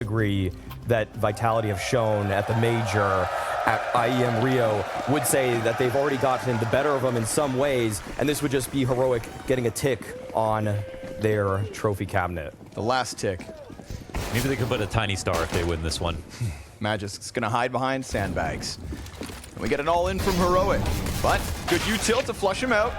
degree that Vitality have shown at the major, at IEM Rio, would say that they've already gotten the better of them in some ways, and this would just be Heroic getting a tick on their trophy cabinet. The last tick. Maybe they could put a tiny star if they win this one. Magic's gonna hide behind sandbags. And we get an all-in from Heroic, but good util to flush him out.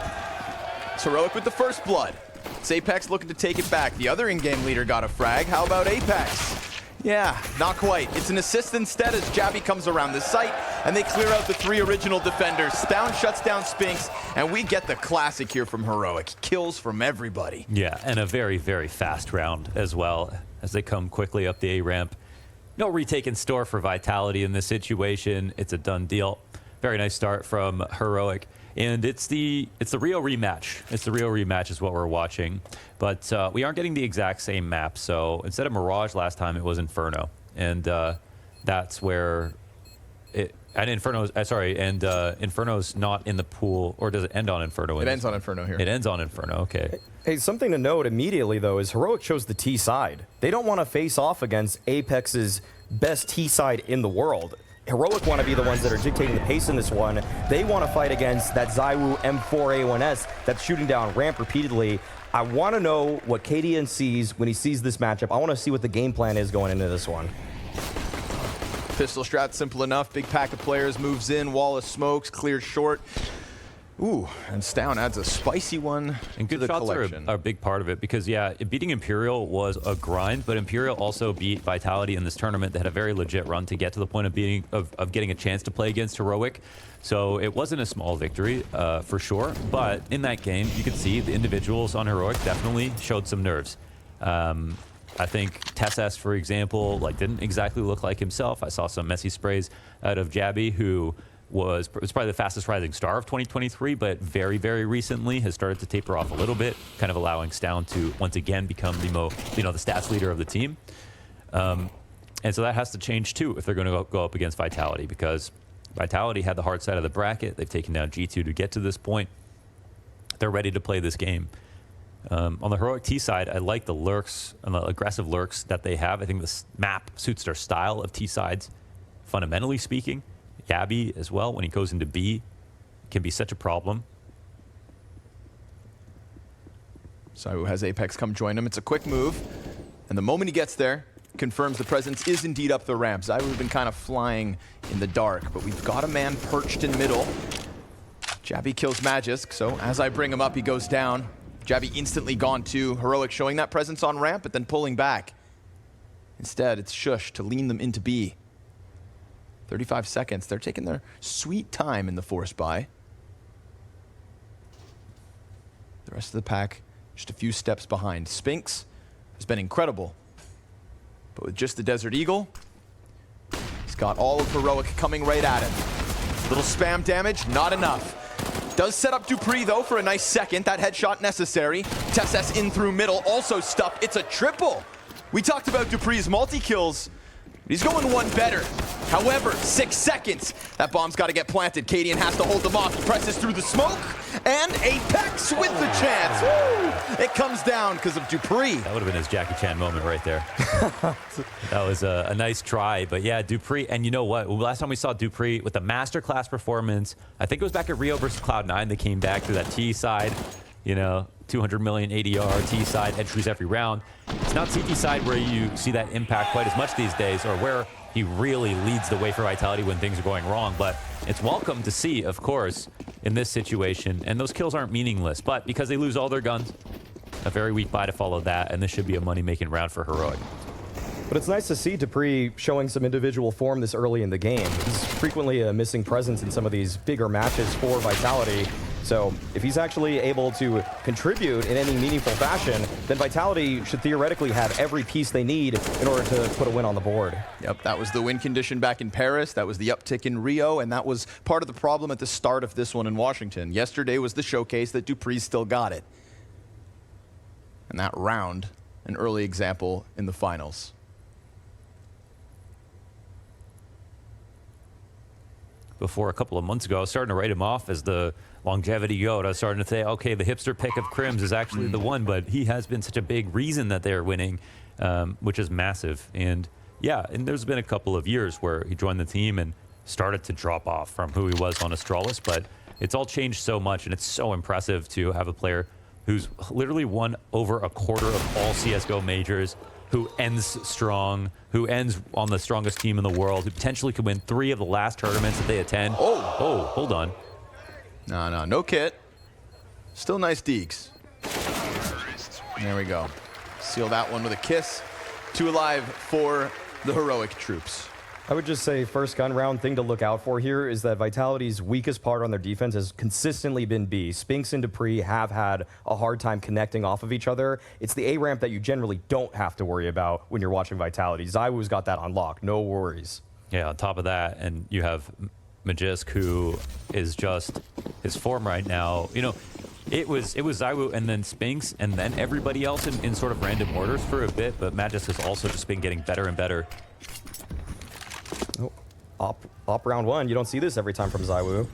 It's Heroic with the first blood. It's Apex looking to take it back. The other in-game leader got a frag. How about Apex? Yeah, not quite. It's an assist instead as Jabby comes around the site and they clear out the 3 original defenders. Stown shuts down Spinks, and we get the classic here from Heroic. Kills from everybody. Yeah, and a very, very fast round as well as they come quickly up the A ramp. No retake in store for Vitality in this situation. It's a done deal. Very nice start from Heroic. And it's the Rio rematch. It's the Rio rematch is what we're watching. But we aren't getting the exact same map. So instead of Mirage last time, it was Inferno. And that's where it... And Inferno's... Inferno's not in the pool. Or does it end on Inferno? It ends on Inferno here. It ends on Inferno, okay. Hey, something to note immediately, though, is Heroic chose the T side. They don't want to face off against Apex's best T side in the world. Heroic want to be the ones that are dictating the pace in this one. They want to fight against that ZywOo M4A1S that's shooting down ramp repeatedly. I want to know what KDN sees when he sees this matchup. I want to see what the game plan is going into this one. Pistol strat, simple enough. Big pack of players moves in. Wall of smokes, cleared short. Ooh, and Stown adds a spicy one and good to the shots collection. are a big part of it because, yeah, beating Imperial was a grind, but Imperial also beat Vitality in this tournament. They had a very legit run to get to the point of getting a chance to play against Heroic. So it wasn't a small victory, for sure. But in that game, you could see the individuals on Heroic definitely showed some nerves. I think TSS, for example, didn't exactly look like himself. I saw some messy sprays out of Jabby, who was probably the fastest rising star of 2023, but very, very recently has started to taper off a little bit, kind of allowing Stown to once again become the stats leader of the team. And so that has to change too if they're going to go up against Vitality, because Vitality had the hard side of the bracket. They've taken down G2 to get to this point. They're ready to play this game. On the Heroic T side, I like the lurks and the aggressive lurks that they have. I think this map suits their style of T sides, fundamentally speaking. Yabby as well, when he goes into B, can be such a problem. ZywOo has Apex come join him. It's a quick move, and the moment he gets there, confirms the presence is indeed up the ramp. ZywOo's been kind of flying in the dark, but we've got a man perched in middle. Jabby kills Magisk, so as I bring him up, he goes down. Jabby instantly gone too. Heroic showing that presence on ramp, but then pulling back. Instead, it's Shush to lean them into B. 35 seconds. They're taking their sweet time in the force buy. The rest of the pack just a few steps behind. Spinks has been incredible. But with just the Desert Eagle, he's got all of Heroic coming right at him. Little spam damage, not enough. Does set up Dupree, though, for a nice second. That headshot necessary. TSS in through middle, also stuffed. It's a triple. We talked about Dupree's multi-kills. He's going one better. However, 6 seconds. That bomb's got to get planted. KDN has to hold them off. He presses through the smoke, and Apex with the chance. Woo! It comes down because of Dupree. That would have been his Jackie Chan moment right there. That was a nice try. But yeah, Dupree, and you know what? Last time we saw Dupree with a masterclass performance, I think it was back at Rio versus Cloud9. They came back through that T side, 200 million ADR, T side, entries every round. It's not CT side where you see that impact quite as much these days, or where he really leads the way for Vitality when things are going wrong. But it's welcome to see, of course, in this situation. And those kills aren't meaningless, but because they lose all their guns, a very weak buy to follow that, and this should be a money-making round for Heroic. But it's nice to see Dupree showing some individual form this early in the game. He's frequently a missing presence in some of these bigger matches for Vitality. So if he's actually able to contribute in any meaningful fashion, then Vitality should theoretically have every piece they need in order to put a win on the board. Yep, that was the win condition back in Paris. That was the uptick in Rio, and that was part of the problem at the start of this one in Washington. Yesterday was the showcase that Dupree still got it. And that round, an early example in the finals. Before a couple of months ago, I was starting to write him off as the longevity goat. I was starting to say, okay, the hipster pick of Crims is actually the one, but he has been such a big reason that they're winning, which is massive. And Yeah, and there's been a couple of years where he joined the team and started to drop off from who he was on Astralis, but it's all changed so much, and it's so impressive to have a player who's literally won over a quarter of all CSGO majors, who ends strong, who ends on the strongest team in the world, who potentially could win 3 of the last tournaments that they attend. Oh, hold on. No kit. Still nice deeks. There we go. Seal that one with a kiss. 2 alive for the heroic troops. I would just say first gun round thing to look out for here is that Vitality's weakest part on their defense has consistently been B. Spinks and Dupree have had a hard time connecting off of each other. It's the A ramp that you generally don't have to worry about when you're watching Vitality. ZywOo's got that on lock, no worries. Yeah, on top of that, and you have Magisk, who is just his form right now. You know, it was ZywOo and then Spinks and then everybody else in sort of random orders for a bit, but Magisk has also just been getting better and better. Oh, op round 1, you don't see this every time from ZywOo.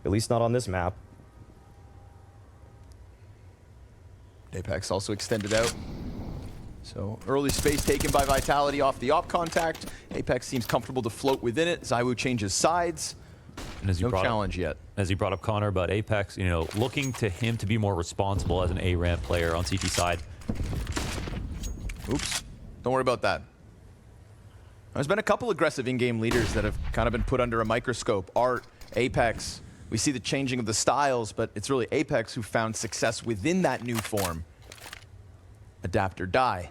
At least not on this map. Apex also extended out. So early space taken by Vitality off the op contact. Apex seems comfortable to float within it. ZywOo changes sides. And as you no challenge yet. As you brought up Connor about Apex, you know, looking to him to be more responsible as an A-ramp player on CT side. Oops. Don't worry about that. There's been a couple aggressive in-game leaders that have kind of been put under a microscope. Art, Apex. We see the changing of the styles, but it's really Apex who found success within that new form. Adapt or die.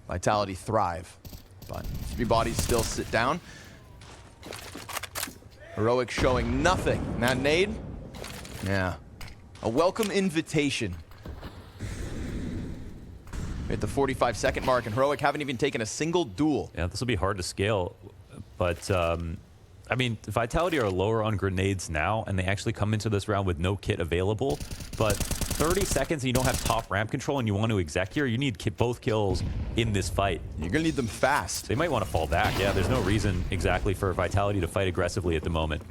Vitality thrive. But 3 bodies still sit down. Heroic showing nothing. That nade? Yeah. A welcome invitation. At the 45-second mark, and Heroic haven't even taken a single duel. Yeah, this will be hard to scale, but I mean, Vitality are lower on grenades now, and they actually come into this round with no kit available, but 30 seconds and you don't have top ramp control and you want to exec here, you need both kills in this fight. You're going to need them fast. They might want to fall back. Yeah, there's no reason exactly for Vitality to fight aggressively at the moment.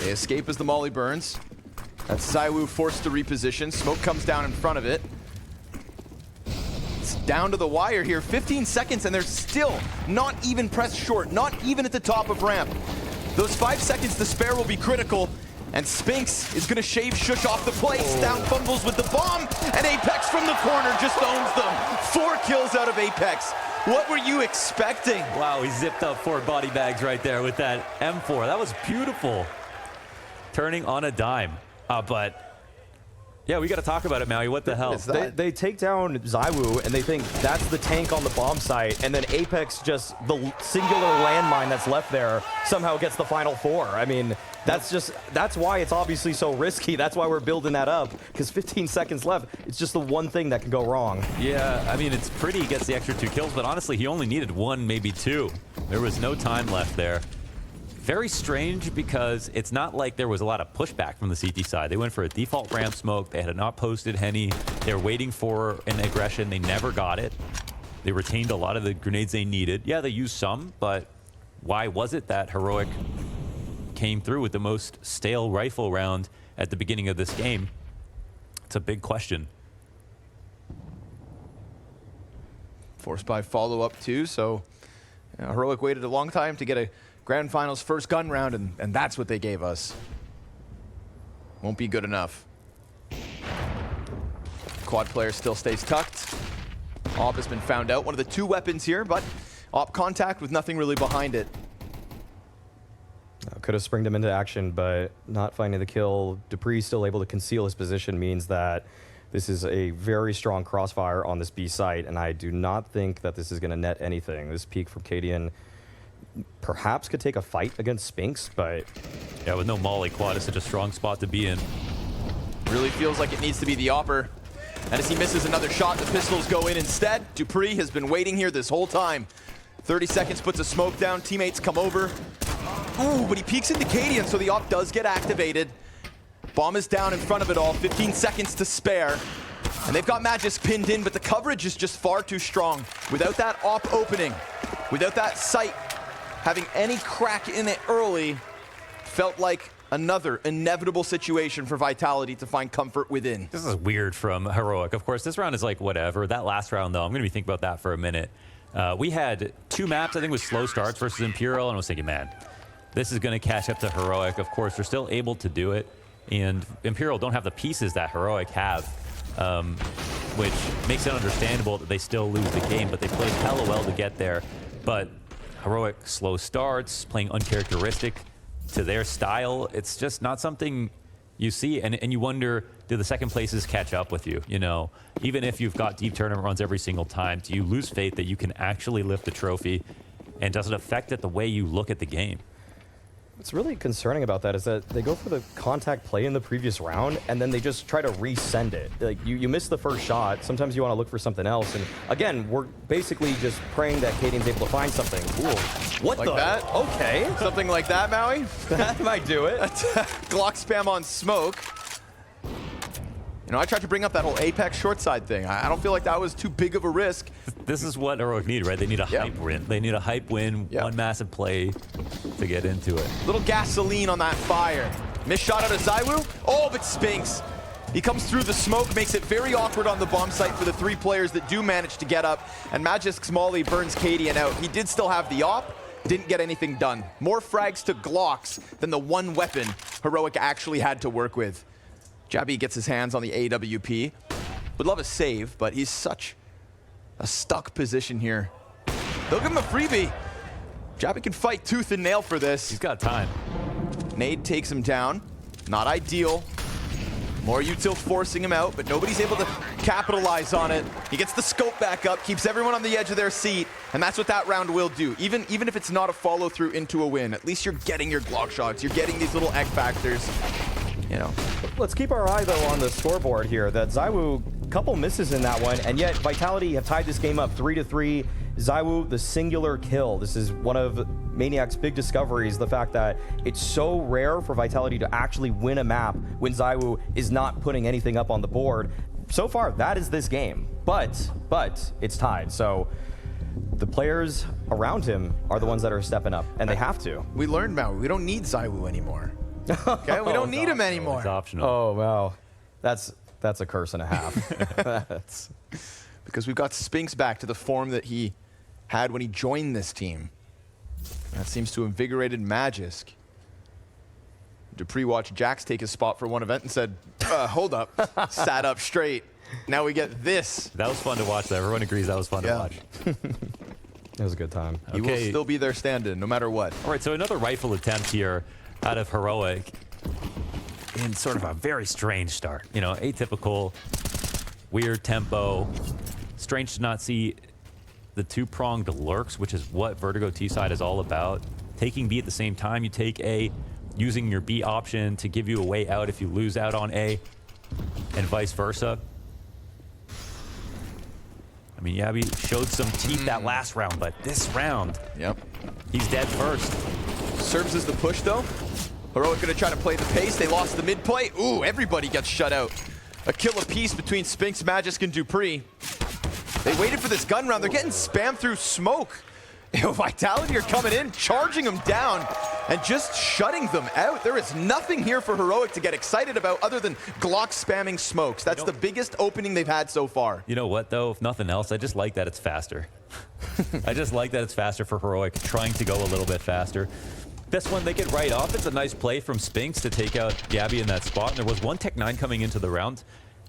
They escape as the molly burns. That's ZywOo forced to reposition. Smoke comes down in front of it. Down to the wire here, 15 seconds, and they're still not even pressed short, not even at the top of ramp. Those 5 seconds to spare will be critical, and Spinks is gonna shave Shush off the place. Down fumbles with the bomb, and Apex from the corner just owns them. 4 kills out of Apex. What were you expecting? Wow, he zipped up 4 body bags right there with that M4. That was beautiful. Turning on a dime, but yeah, we got to talk about it, Maui. What the hell? They take down ZywOo, and they think that's the tank on the bomb site, and then Apex, just the singular landmine that's left there, somehow gets the final 4. I mean, that's why it's obviously so risky. That's why we're building that up, because 15 seconds left. It's just the one thing that can go wrong. Yeah, I mean, it's pretty. He gets the extra 2 kills, but honestly, he only needed 1, maybe 2. There was no time left there. Very strange, because it's not like there was a lot of pushback from the CT side. They went for a default ramp smoke. They had not posted Henny. They were waiting for an aggression. They never got it. They retained a lot of the grenades they needed. Yeah, they used some, but why was it that Heroic came through with the most stale rifle round at the beginning of this game? It's a big question. Forced by follow-up too, so Heroic waited a long time to get a Grand Finals first gun round, and that's what they gave us. Won't be good enough. Quad player still stays tucked. Op has been found out. One of the 2 weapons here, but op contact with nothing really behind it. Could have springed him into action, but not finding the kill. Dupree still able to conceal his position means that this is a very strong crossfire on this B site, and I do not think that this is going to net anything. This peek from Cadian perhaps could take a fight against Spinks, but yeah, with no molly, quad is such a strong spot to be in. Really feels like it needs to be the opper. And as he misses another shot, the pistols go in instead. Dupree has been waiting here this whole time. 30 seconds, puts a smoke down. Teammates come over. Ooh, but he peeks into Cadian, so the op does get activated. Bomb is down in front of it all. 15 seconds to spare. And they've got Magisk pinned in, but the coverage is just far too strong. Without that op opening, without that sight having any crack in it early, felt like another inevitable situation for Vitality to find comfort within. This is weird from Heroic. Of course, this round is like whatever. That last round, though, I'm going to be thinking about that for a minute. We had 2 maps, I think, with slow starts versus Imperial, and I was thinking, man, this is going to catch up to Heroic. Of course, they're still able to do it, and Imperial don't have the pieces that Heroic have, which makes it understandable that they still lose the game, but they played hella well to get there. But Heroic slow starts, playing uncharacteristic to their style, it's just not something you see, and you wonder, do the second places catch up with you? You know, even if you've got deep tournament runs every single time, do you lose faith that you can actually lift the trophy, and does it affect it the way you look at the game? What's really concerning about that is that they go for the contact play in the previous round, and then they just try to resend it. Like, you miss the first shot. Sometimes you want to look for something else. And again, we're basically just praying that Cadian's able to find something. Cool. What Like the? that? Okay. Something like that, Maui? That might do it. Glock spam on smoke. You know, I tried to bring up that whole Apex short side thing. I don't feel like that was too big of a risk. This is what Heroic need, right? They need a hype win. They need a hype win, one massive play to get into it. Little gasoline on that fire. Missed shot out of Zywoo. Oh, but Spinks. He comes through the smoke, makes it very awkward on the bomb site for the 3 players that do manage to get up. And Magisk's Molly burns Cadian out. He did still have the op, didn't get anything done. More frags to Glocks than the one weapon Heroic actually had to work with. Jabby gets his hands on the AWP. Would love a save, but he's such a stuck position here. They'll give him a freebie. Jabby can fight tooth and nail for this. He's got time. Nade takes him down. Not ideal. More util forcing him out, but nobody's able to capitalize on it. He gets the scope back up, keeps everyone on the edge of their seat, and that's what that round will do. Even if it's not a follow-through into a win, at least you're getting your Glock shots. You're getting these little egg factors. You know. Let's keep our eye, though, on the scoreboard here. That Zywoo, couple misses in that one, and yet Vitality have tied this game up 3-3. Zywoo, the singular kill. This is one of Maniac's big discoveries, the fact that it's so rare for Vitality to actually win a map when Zywoo is not putting anything up on the board. So far, that is this game. But it's tied. So the players around him are the ones that are stepping up, and they have to. We learned, Maui, we don't need Zywoo anymore. Okay, we don't need him anymore. It's optional. Oh, wow. That's a curse and a half. That's... Because we've got Spinks back to the form that he had when he joined this team. That seems to have invigorated Magisk. Dupree watched Jax take his spot for one event and said, hold up, sat up straight. Now we get this. That was fun to watch, though. Everyone agrees that was fun to watch. It was a good time. He will still be there standing, no matter what. All right, so another rifle attempt here out of Heroic in sort of a very strange start. You know, atypical, weird tempo. Strange to not see the 2-pronged lurks, which is what Vertigo T-side is all about. Taking B at the same time, you take A, using your B option to give you a way out if you lose out on A, and vice versa. I mean, Yabby showed some teeth that last round, but this round, he's dead first. Serves as the push, though. Heroic gonna try to play the pace. They lost the mid play. Ooh, everybody gets shut out. A kill apiece between Spinks, Magisk, and Dupree. They waited for this gun round. They're getting spammed through smoke. Vitality are coming in, charging them down, and just shutting them out. There is nothing here for Heroic to get excited about other than Glock spamming smokes. That's the biggest opening they've had so far. You know what, though? If nothing else, I just like that it's faster. I just like that it's faster for Heroic, trying to go a little bit faster. This one, they get right off. It's a nice play from Spinks to take out Gabby in that spot. And there was one Tech-9 coming into the round.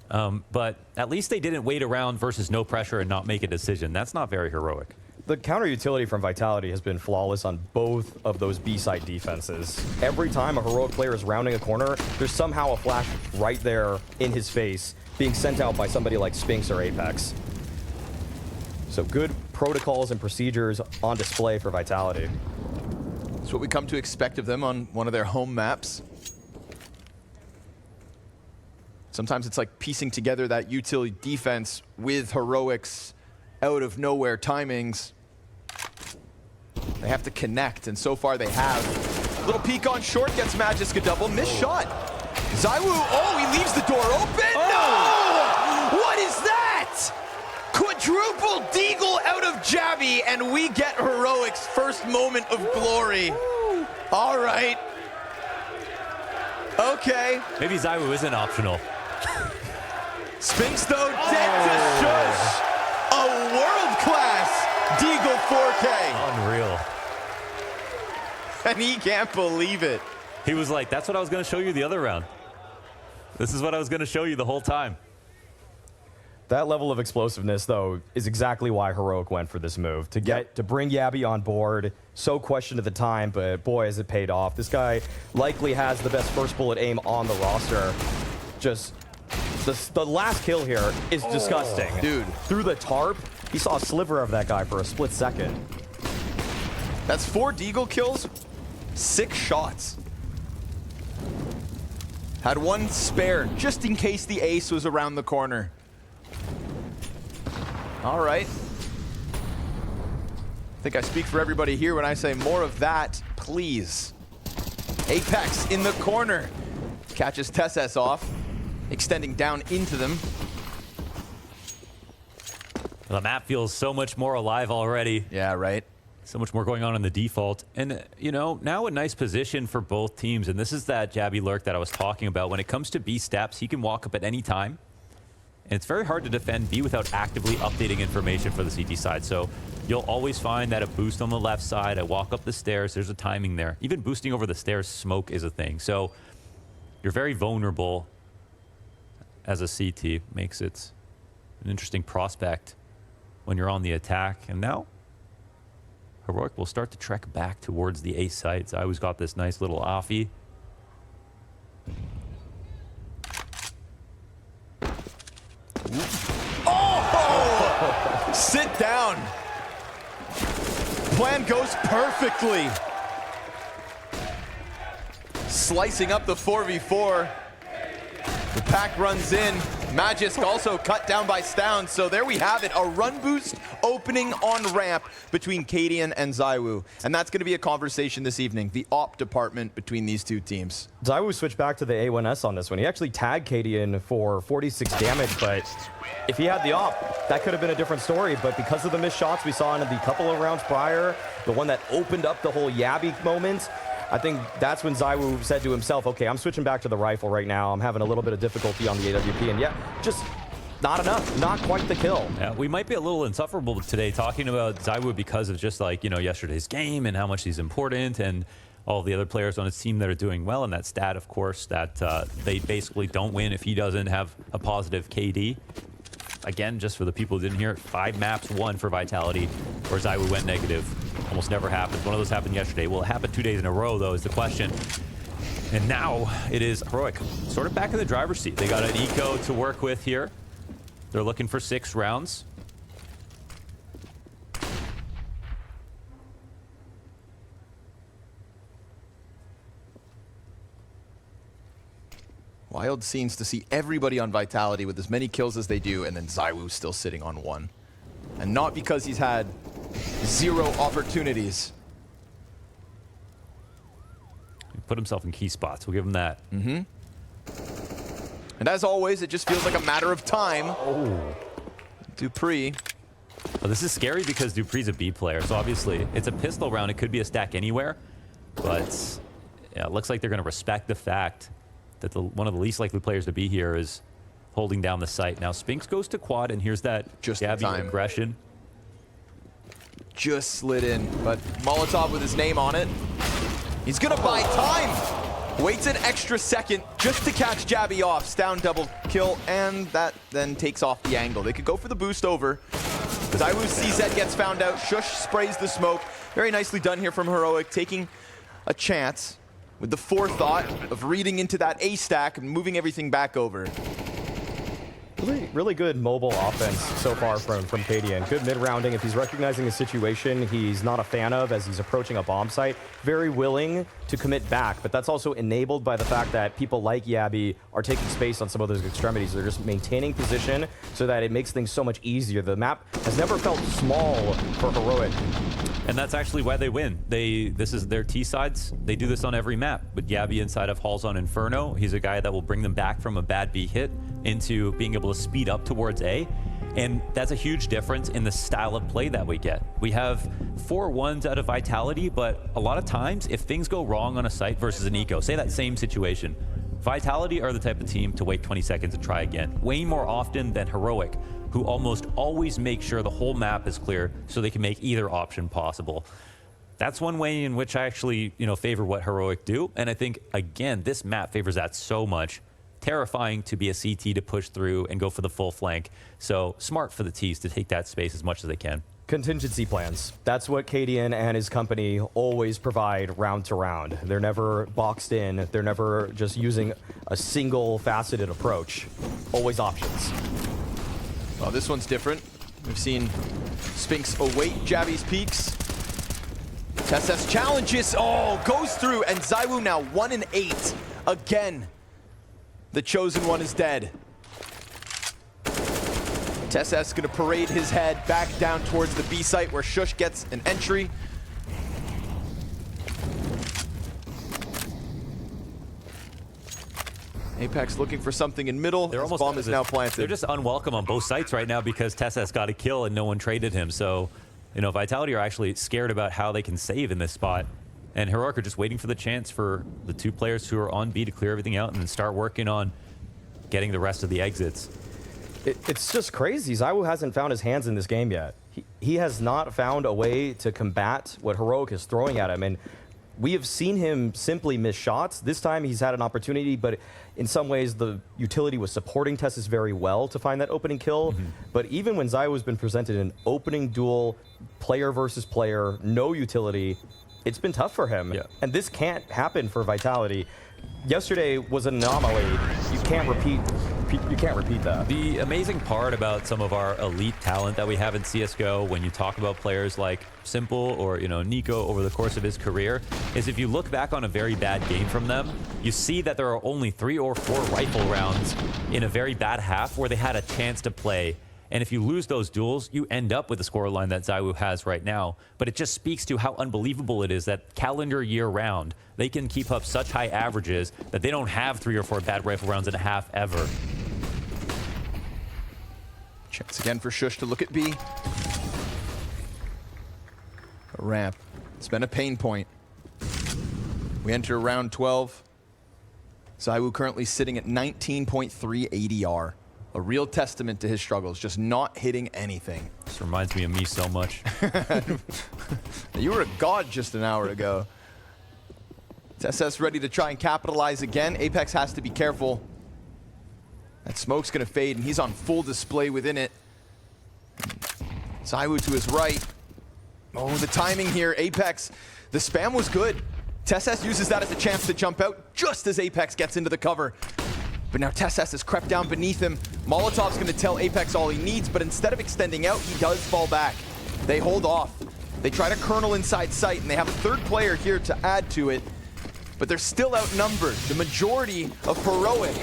But at least they didn't wait around versus no pressure and not make a decision. That's not very heroic. The counter utility from Vitality has been flawless on both of those B-side defenses. Every time a Heroic player is rounding a corner, there's somehow a flash right there in his face being sent out by somebody like Spinks or Apex. So good protocols and procedures on display for Vitality. That's what we come to expect of them on one of their home maps. Sometimes it's like piecing together that utility defense with Heroic's out of nowhere timings. They have to connect, and so far they have. Little peek on short, gets Magisk a double. Missed shot. Zywoo, oh, he leaves the door open. No! What is that? Quadruple deagle out of Jabby, and we get Heroic's first moment of glory. All right. Okay. Maybe Zywoo isn't optional. Spinks, though, dead to shush. A world-class deagle. 4K. Unreal. And he can't believe it. He was like, that's what I was going to show you the other round. This is what I was going to show you the whole time. That level of explosiveness, though, is exactly why Heroic went for this move. To bring Yabby on board, so questioned at the time, but boy, has it paid off. This guy likely has the best first bullet aim on the roster. Just, the last kill here is disgusting. Dude. Through the tarp, he saw a sliver of that guy for a split second. That's 4 Deagle kills, 6 shots. Had 1 spare, just in case the ace was around the corner. All right. I think I speak for everybody here when I say more of that, please. Apex in the corner. Catches Tesses off, extending down into them. The map feels so much more alive already. Yeah, right. So much more going on in the default. And, you know, now a nice position for both teams. And this is that Jabby lurk that I was talking about. When it comes to B steps, he can walk up at any time. And it's very hard to defend B without actively updating information for the CT side. So you'll always find that a boost on the left side, I walk up the stairs, there's a timing there. Even boosting over the stairs, smoke is a thing. So you're very vulnerable as a CT. Makes it an interesting prospect when you're on the attack. And now Heroic will start to trek back towards the A sites. I always got this nice little offie. Oh! Sit down. Plan goes perfectly. Slicing up the 4v4. The pack runs in. Magisk also cut down by Stound. So there we have it. A run boost opening on ramp between Cadian and ZywOo. And that's going to be a conversation this evening. The op department between these two teams. ZywOo switched back to the A1S on this one. He actually tagged Cadian for 46 damage, but if he had the op, that could have been a different story. But because of the missed shots we saw in the couple of rounds prior, the one that opened up the whole Yabby moment, I think that's when ZywOo said to himself, okay, I'm switching back to the rifle right now. I'm having a little bit of difficulty on the AWP, and yeah, just not enough, not quite the kill. Yeah, we might be a little insufferable today talking about ZywOo because of just like, you know, yesterday's game and how much he's important and all the other players on his team that are doing well. And that stat, of course, that they basically don't win if he doesn't have a positive KD. Again, just for the people who didn't hear it, 5 maps won for Vitality, where ZywOo went negative. Almost never happens. One of those happened yesterday. Will it happen 2 days in a row, though, is the question. And now it is Heroic sort of back in the driver's seat. They got an eco to work with here. They're looking for 6 rounds. Wild scenes to see everybody on Vitality with as many kills as they do, and then ZywOo still sitting on 1. And not because he's had 0 opportunities. He put himself in key spots. We'll give him that. And as always, it just feels like a matter of time. Oh. Dupree. Well, this is scary because Dupree's a B player, so obviously it's a pistol round. It could be a stack anywhere, but yeah, it looks like they're going to respect the fact that one of the least likely players to be here is holding down the site. Now Spinks goes to quad, and here's that just Gabby aggression. Just slid in, but Molotov with his name on it. He's gonna buy time. Waits an extra second just to catch Jabby off. Stound double kill, and that then takes off the angle. They could go for the boost over. ZywOo's CZ gets found out. Shush sprays the smoke. Very nicely done here from Heroic, taking a chance with the forethought of reading into that A stack and moving everything back over. Really good mobile offense so far from Cadian. Good mid-rounding. If he's recognizing a situation he's not a fan of as he's approaching a bomb site, very willing to commit back. But that's also enabled by the fact that people like Yabby are taking space on some of those extremities. They're just maintaining position so that it makes things so much easier. The map has never felt small for Heroic. And that's actually why they win. This is their T sides. They do this on every map. But Yabby inside of Halls on Inferno, he's a guy that will bring them back from a bad B hit into being able to speed up towards A. And that's a huge difference in the style of play that we get. We have 4 1s out of Vitality, but a lot of times if things go wrong on a site versus an eco, say that same situation, Vitality are the type of team to wait 20 seconds and try again, way more often than Heroic, who almost always make sure the whole map is clear so they can make either option possible. That's one way in which I actually, favor what Heroic do. And I think, again, this map favors that so much. Terrifying to be a CT to push through and go for the full flank. So smart for the T's to take that space as much as they can. Contingency plans. That's what Cadian and his company always provide round to round. They're never boxed in. They're never just using a single faceted approach. Always options. Well, this one's different. We've seen Spinks await Javi's peaks. TeSS challenges. Oh, goes through, and ZywOo now 1 and 8. Again, the chosen one is dead. TeSS gonna parade his head back down towards the B site where Shush gets an entry. Apex looking for something in middle. They're almost bomb is now planted. They're just unwelcome on both sites right now because TeSS got a kill and no one traded him. So, Vitality are actually scared about how they can save in this spot. And Heroic are just waiting for the chance for the 2 players who are on B to clear everything out and then start working on getting the rest of the exits. It's just crazy. ZywOo hasn't found his hands in this game yet. He has not found a way to combat what Heroic is throwing at him. And we have seen him simply miss shots. This time he's had an opportunity, but in some ways the utility was supporting TeSS very well to find that opening kill. But even when ZywOo has been presented an opening duel, player versus player, no utility, it's been tough for him. Yeah. And this can't happen for Vitality. Yesterday was an anomaly. You can't repeat that. The amazing part about some of our elite talent that we have in CSGO, when you talk about players like Simple or Nico over the course of his career, is if you look back on a very bad game from them, you see that there are only 3 or 4 rifle rounds in a very bad half where they had a chance to play. And if you lose those duels, you end up with the scoreline that ZywOo has right now. But it just speaks to how unbelievable it is that calendar year round, they can keep up such high averages that they don't have 3 or 4 bad rifle rounds in a half ever. Chance again for Shush to look at B. A ramp. It's been a pain point. We enter round 12. ZywOo currently sitting at 19.3 ADR. A real testament to his struggles, just not hitting anything. This reminds me of me so much. You were a god just an hour ago. TeSS ready to try and capitalize again. Apex has to be careful. That smoke's gonna fade, and he's on full display within it. ZywOo to his right. Oh, the timing here. Apex, the spam was good. TeSS uses that as a chance to jump out just as Apex gets into the cover. But now TeSS has crept down beneath him. Molotov's gonna tell Apex all he needs, but instead of extending out, he does fall back. They hold off. They try to kernel inside sight, and they have a 3rd player here to add to it, but they're still outnumbered. The majority of Heroic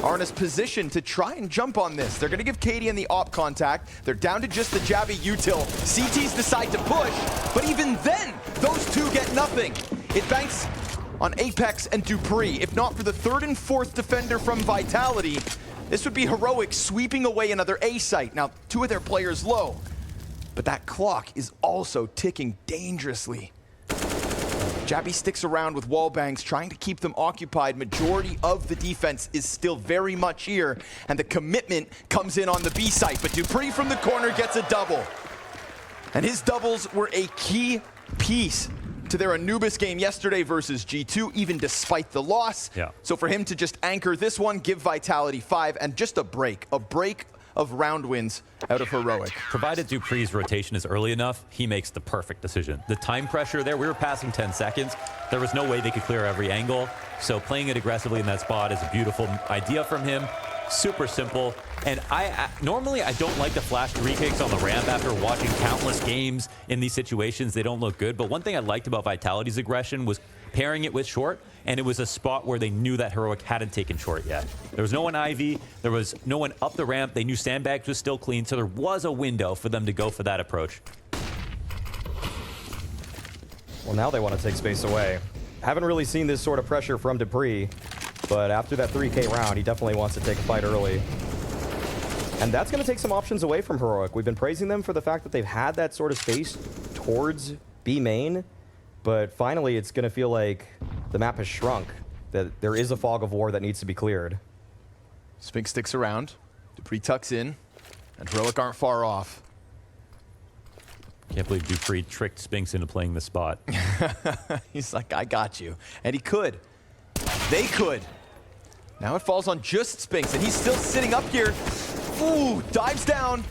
are in a position to try and jump on this. They're gonna give Cadian the op contact. They're down to just the Javi util. CTs decide to push, but even then, those 2 get nothing. It banks on Apex and Dupree. If not for the 3rd and 4th defender from Vitality, this would be Heroic sweeping away another A site. Now, 2 of their players low, but that clock is also ticking dangerously. Javi sticks around with wall bangs, trying to keep them occupied. Majority of the defense is still very much here, and the commitment comes in on the B site, but Dupree from the corner gets a double. And his doubles were a key piece to their Anubis game yesterday versus G2, even despite the loss. Yeah. So for him to just anchor this one, give Vitality 5, and just a break of round wins out of Heroic. Provided Dupree's rotation is early enough, he makes the perfect decision. The time pressure there, we were passing 10 seconds. There was no way they could clear every angle. So playing it aggressively in that spot is a beautiful idea from him. Super simple. And normally I don't like the flash 3 kicks on the ramp after watching countless games in these situations. They don't look good. But one thing I liked about Vitality's aggression was pairing it with short, and it was a spot where they knew that Heroic hadn't taken short yet. There was no one Ivy, there was no one up the ramp. They knew Sandbags was still clean, so there was a window for them to go for that approach. Well, now they want to take space away. Haven't really seen this sort of pressure from Dupree, but after that 3K round, he definitely wants to take a fight early. And that's going to take some options away from Heroic. We've been praising them for the fact that they've had that sort of space towards B main, but finally it's going to feel like the map has shrunk. that there is a fog of war that needs to be cleared. Spinks sticks around. Dupree tucks in. And Heroic aren't far off. Can't believe Dupree tricked Spinks into playing the spot. He's like, I got you. And he could. They could. Now it falls on just Spinks, and he's still sitting up here. Ooh, dives down,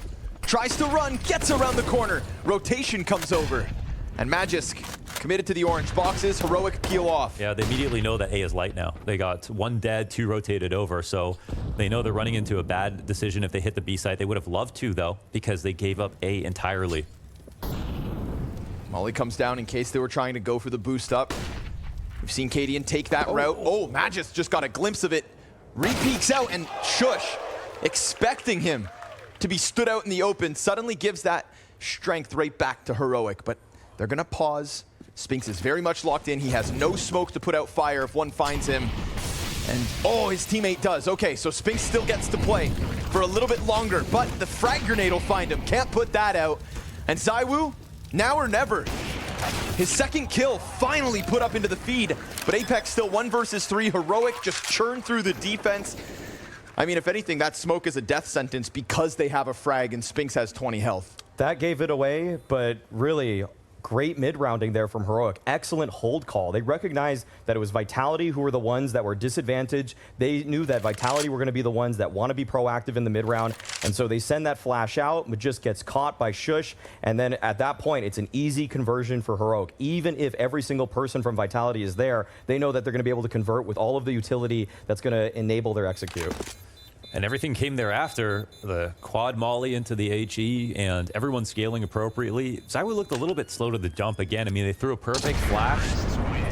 tries to run, gets around the corner. Rotation comes over. And Magisk committed to the orange boxes. Heroic peel off. Yeah, they immediately know that A is light now. They got 1 dead, 2 rotated over, so they know they're running into a bad decision if they hit the B site. They would have loved to, though, because they gave up A entirely. Molly comes down in case they were trying to go for the boost up. We've seen Cadian take that route. Oh, Magisk just got a glimpse of it. Re-peeks out, and Shush, expecting him to be stood out in the open, suddenly gives that strength right back to Heroic. But they're going to pause. Spinks is very much locked in. He has no smoke to put out fire if one finds him. And, oh, his teammate does. Okay, so Spinks still gets to play for a little bit longer, but the frag grenade will find him. Can't put that out. And ZywOo, now or never. His second kill finally put up into the feed, but Apex still 1 versus 3. Heroic just churned through the defense. I mean, if anything, that smoke is a death sentence because they have a frag and Spinks has 20 health. That gave it away, but really great mid-rounding there from Heroic. Excellent hold call. They recognized that it was Vitality who were the ones that were disadvantaged. They knew that Vitality were going to be the ones that want to be proactive in the mid-round, and so they send that flash out. Majist gets caught by Shush, and then at that point, it's an easy conversion for Heroic. Even if every single person from Vitality is there, they know that they're going to be able to convert with all of the utility that's going to enable their execute. And everything came thereafter, the quad molly into the HE, and everyone scaling appropriately. ZywOo looked a little bit slow to the jump again. I mean, they threw a perfect flash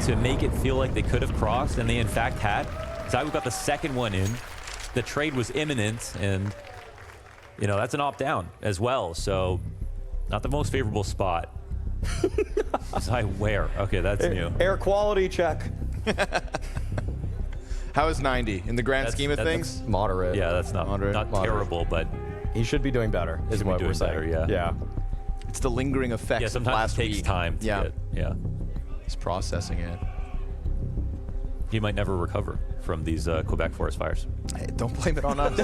to make it feel like they could have crossed, and they in fact had. ZywOo got the second one in. The trade was imminent, and, you know, that's an opt-down as well, so not the most favorable spot. Where? Okay, that's new. Air quality check. How is 90 in the grand scheme of things? That's moderate. Yeah, that's not terrible, but he should be doing better, is what we're saying. Better, yeah. It's the lingering effects yeah, of sometimes last it takes week. time to get, yeah. He's processing it. He might never recover from these Quebec forest fires. Hey, don't blame it on us.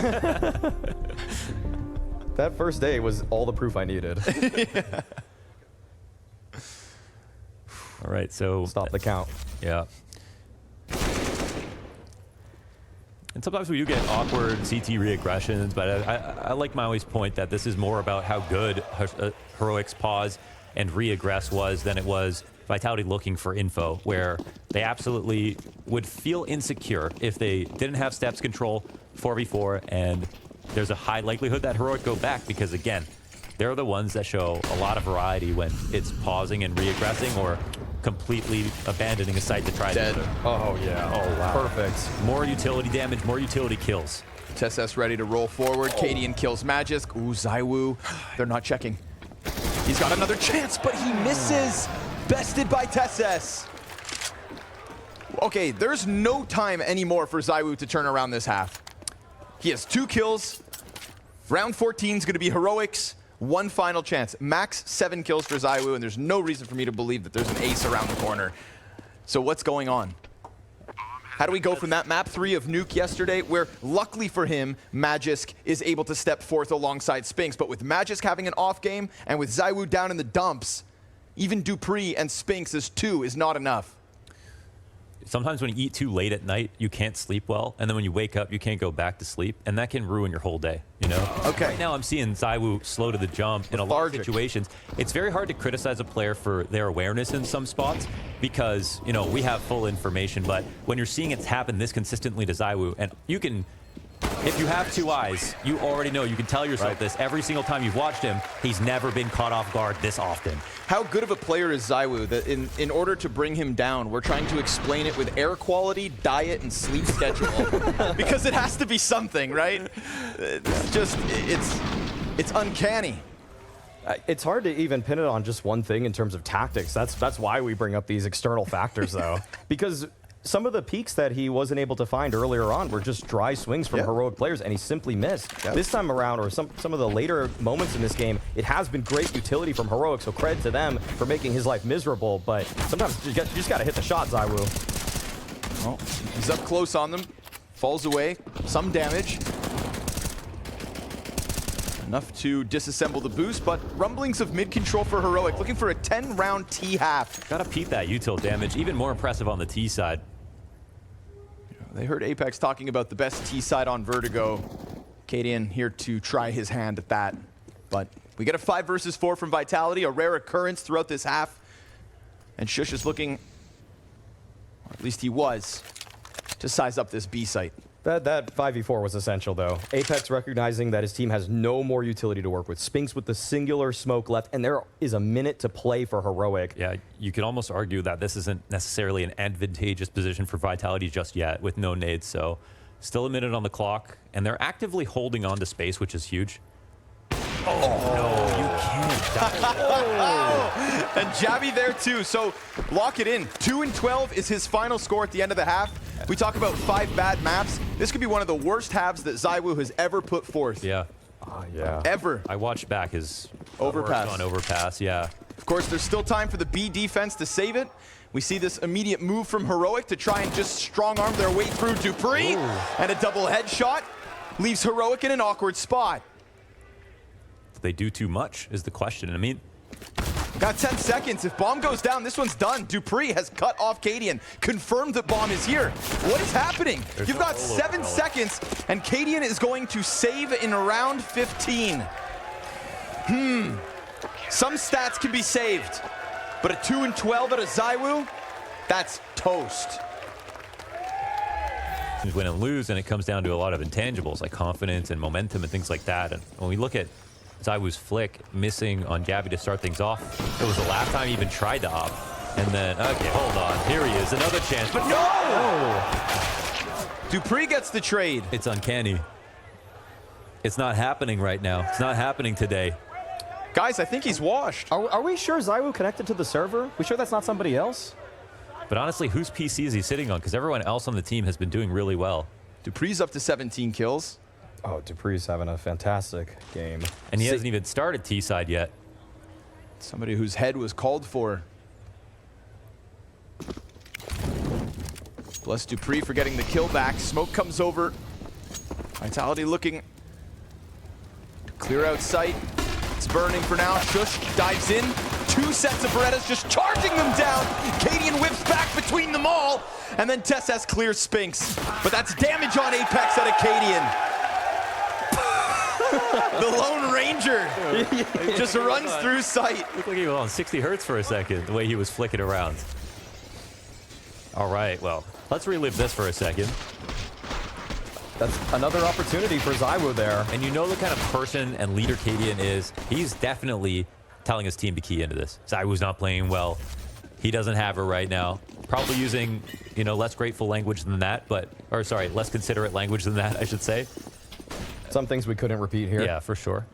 That first day was all the proof I needed. Yeah. All right, so... Stop the count. Yeah. And sometimes we do get awkward CT reaggressions, but I like Maui's point that this is more about how good Heroic's pause and reaggress was than it was Vitality looking for info, where they absolutely would feel insecure if they didn't have steps control 4v4, and there's a high likelihood that Heroic go back because, again, they're the ones that show a lot of variety when it's pausing and reaggressing or completely abandoning a site to try Dead. the other. Oh, yeah. Oh, wow. Perfect. More utility damage, more utility kills. TSS ready to roll forward. Cadian kills Magisk. Ooh, ZywOo. They're not checking. He's got another chance, but he misses. Bested by TSS. Okay, there's no time anymore for ZywOo to turn around this half. He has 2 kills. Round 14 is going to be Heroics. 1 final chance. Max 7 kills for ZywOo, and there's no reason for me to believe that there's an ace around the corner. So what's going on? How do we go from that map 3 of Nuke yesterday, where luckily for him, Magisk is able to step forth alongside Spinks, but with Magisk having an off game and with ZywOo down in the dumps, even Dupree and Spinks as 2 is not enough. Sometimes when you eat too late at night, you can't sleep well, and then when you wake up, you can't go back to sleep, and that can ruin your whole day, you know? Okay. Right now, I'm seeing ZywOo slow to the jump in a lot of situations. It's very hard to criticize a player for their awareness in some spots because, you know, we have full information, but when you're seeing it happen this consistently to ZywOo, and you can... If you have 2 eyes, you already know, you can tell yourself this every single time you've watched him, he's never been caught off guard this often. How good of a player is ZywOo that in order to bring him down, we're trying to explain it with air quality, diet, and sleep schedule. Because it has to be something, right? It's just, it's uncanny. It's hard to even pin it on just one thing in terms of tactics. That's why we bring up these external factors, though. Because some of the peaks that he wasn't able to find earlier on were just dry swings from Heroic players, and he simply missed. This time around, or some of the later moments in this game, it has been great utility from Heroic, so credit to them for making his life miserable, but sometimes you just got to hit the shot, ZywOo. Well, he's up close on them. Falls away. Some damage. Enough to disassemble the boost, but rumblings of mid-control for Heroic, looking for a 10-round T half. Gotta peep that util damage. Even more impressive on the T side. They heard Apex talking about the best T side on Vertigo. Cadian here to try his hand at that. But we get a 5 versus 4 from Vitality, a rare occurrence throughout this half. And Shush is looking, or at least he was, to size up this B site. That 5v4 was essential, though. Apex recognizing that his team has no more utility to work with. Spinks with the singular smoke left, and there is a minute to play for Heroic. Yeah, you could almost argue that this isn't necessarily an advantageous position for Vitality just yet with no nades, so still a minute on the clock, and they're actively holding on to space, which is huge. Oh, no, you can't die. And Jabby there too, so lock it in. 2-12 is his final score at the end of the half. We talk about 5 bad maps. This could be one of the worst halves that ZywOo has ever put forth. Yeah. Yeah. Ever. I watched back his Overpass. on Overpass, yeah. Of course, there's still time for the B defense to save it. We see this immediate move from Heroic to try and just strong-arm their way through Dupree. Ooh. And a double headshot leaves Heroic in an awkward spot. Do they do too much is the question. I mean, got 10 seconds. If bomb goes down, this one's done. Dupree has cut off Cadian, confirmed that bomb is here. What is happening? You've got 7 seconds, and Cadian is going to save in round 15. Some stats can be saved, but a 2-12 at a ZywOo, that's toast. Win and lose, and it comes down to a lot of intangibles like confidence and momentum and things like that. And when we look at ZywOo's flick missing on Gabby to start things off, it was the last time he even tried to op. And then, okay, hold on. Here he is, another chance, but no! Oh. Dupree gets the trade. It's uncanny. It's not happening right now. It's not happening today. Guys, I think he's washed. Are we sure ZywOo connected to the server? We sure that's not somebody else? But honestly, whose PC is he sitting on? Because everyone else on the team has been doing really well. Dupree's up to 17 kills. Oh, Dupree's having a fantastic game. And he hasn't even started T-side yet. Somebody whose head was called for. Bless Dupree for getting the kill back. Smoke comes over. Vitality looking to clear out sight. It's burning for now. Shush dives in. 2 sets of Berettas just charging them down. Cadian whips back between them all. And then Tess clears Spinks. But that's damage on Apex out of Cadian. The Lone Ranger just runs through sight. Looked like he was on 60 hertz for a second, the way he was flicking around. All right, well, let's relive this for a second. That's another opportunity for ZywOo there. And you know the kind of person and leader Cadian is. He's definitely telling his team to key into this. ZywOo's not playing well. He doesn't have her right now. Probably using, you know, less grateful language than that, but, or sorry, less considerate language than that, I should say. Some things we couldn't repeat here. Yeah, for sure.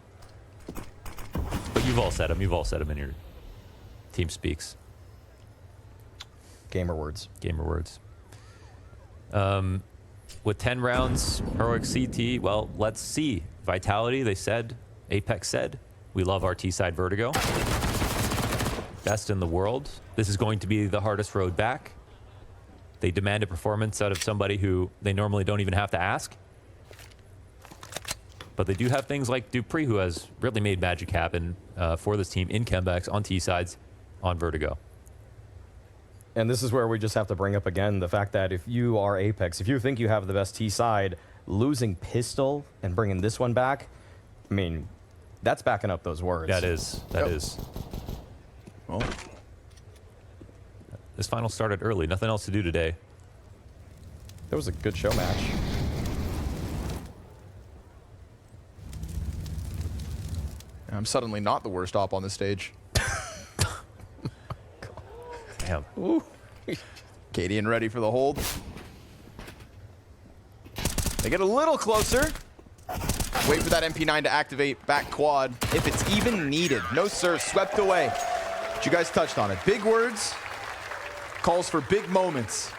But you've all said them. You've all said them in your team speaks. Gamer words. Gamer words. With 10 rounds, Heroic CT, well, let's see. Vitality, they said, Apex said, we love our T-side Vertigo. Best in the world. This is going to be the hardest road back. They demand a performance out of somebody who they normally don't even have to ask. But they do have things like Dupree, who has really made magic happen for this team in Chembex, on T-sides, on Vertigo. And this is where we just have to bring up again the fact that if you are Apex, if you think you have the best T-side, losing Pistol and bringing this one back, I mean, that's backing up those words. That is. That is. Well, this final started early. Nothing else to do today. That was a good show match. I'm suddenly not the worst op on the stage. Damn. Cadian ready for the hold. They get a little closer. Wait for that MP9 to activate back quad if it's even needed. No sir, swept away. But you guys touched on it. Big words, calls for big moments.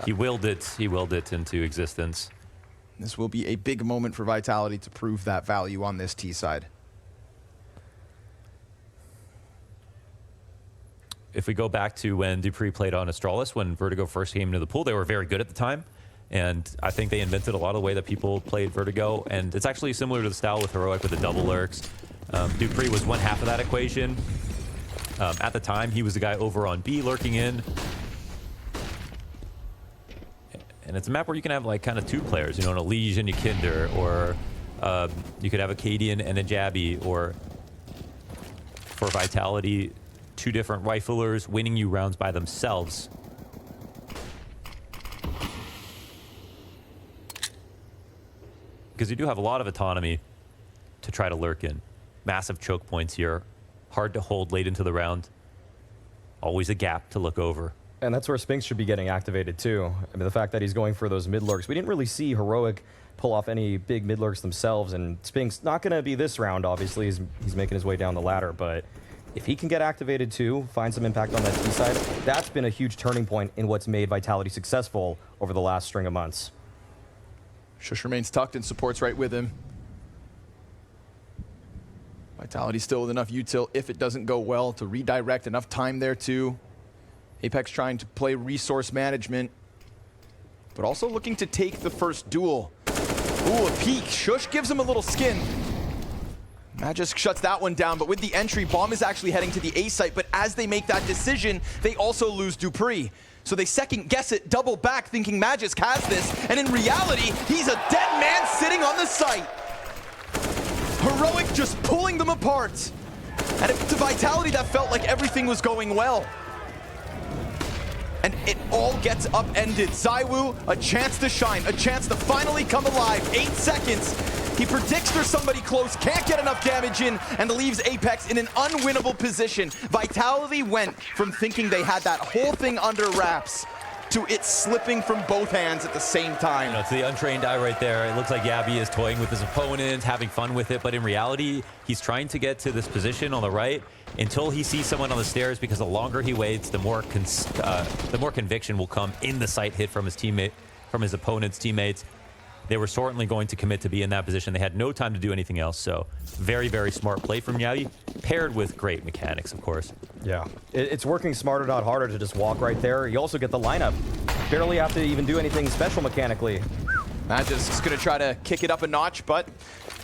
He willed it. He willed it into existence. This will be a big moment for Vitality to prove that value on this T side. if we go back to when Dupree played on Astralis, when Vertigo first came into the pool, they were very good at the time. And I think they invented a lot of the way that people played Vertigo. And it's actually similar to the style with Heroic with the double lurks. Dupree was one half of that equation. At the time, he was the guy over on B lurking in. And it's a map where you can have like kind of two players, you know, an Elige and a Kinder, or you could have a Cadian and a Jabby, or for Vitality, two different riflers winning you rounds by themselves. Because you do have a lot of autonomy to try to lurk in. Massive choke points here. Hard to hold late into the round. Always a gap to look over. And that's where Spinks should be getting activated too. I mean, the fact that he's going for those mid lurks. We didn't really see Heroic pull off any big mid lurks themselves, and Spinks not going to be this round, obviously. He's making his way down the ladder, but if he can get activated too, find some impact on that T side, that's been a huge turning point in what's made Vitality successful over the last string of months. Shush remains tucked and supports right with him. Vitality still with enough util if it doesn't go well to redirect, enough time there too. Apex trying to play resource management, but also looking to take the first duel. Ooh, a peek. Shush gives him a little skin. Magisk shuts that one down, but with the entry, Bomb is actually heading to the A site, but as they make that decision, they also lose Dupree. So they second guess it, double back, thinking Magisk has this, and in reality, he's a dead man sitting on the site. Heroic just pulling them apart. And to Vitality, that felt like everything was going well. And it all gets upended. ZywOo, a chance to shine, a chance to finally come alive. 8 seconds. He predicts there's somebody close, can't get enough damage in, and leaves Apex in an unwinnable position. Vitality went from thinking they had that whole thing under wraps to it slipping from both hands at the same time. You know, it's the untrained eye right there. It looks like Yabby is toying with his opponent, having fun with it, but in reality, he's trying to get to this position on the right until he sees someone on the stairs, because the longer he waits, the more conviction will come in the sight hit from his teammate, from his opponent's teammates. They were certainly going to commit to be in that position. They had no time to do anything else, so very, very smart play from Yabby, paired with great mechanics, of course. Yeah, it's working smarter, not harder, to just walk right there. You also get the lineup. Barely have to even do anything special mechanically. Magisk's gonna try to kick it up a notch, but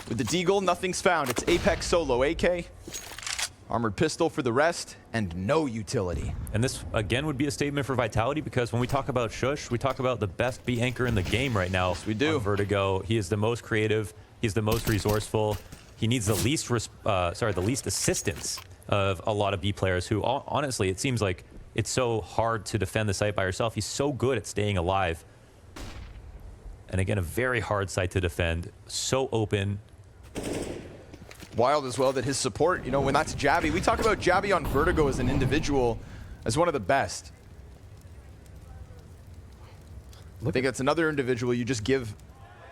with the Deagle, nothing's found. It's Apex solo AK, armored pistol for the rest, and no utility. And this, again, would be a statement for Vitality, because when we talk about Shush, we talk about the best B anchor in the game right now. Yes, we do. On Vertigo. He is the most creative. He's the most resourceful. He needs the least, the least assistance of a lot of B players who, honestly, it seems like it's so hard to defend the site by yourself. He's so good at staying alive. And again, a very hard site to defend. So open. Wild as well that his support, you know, when that's Jabby, we talk about Jabby on Vertigo as an individual as one of the best. I think that's another individual you just give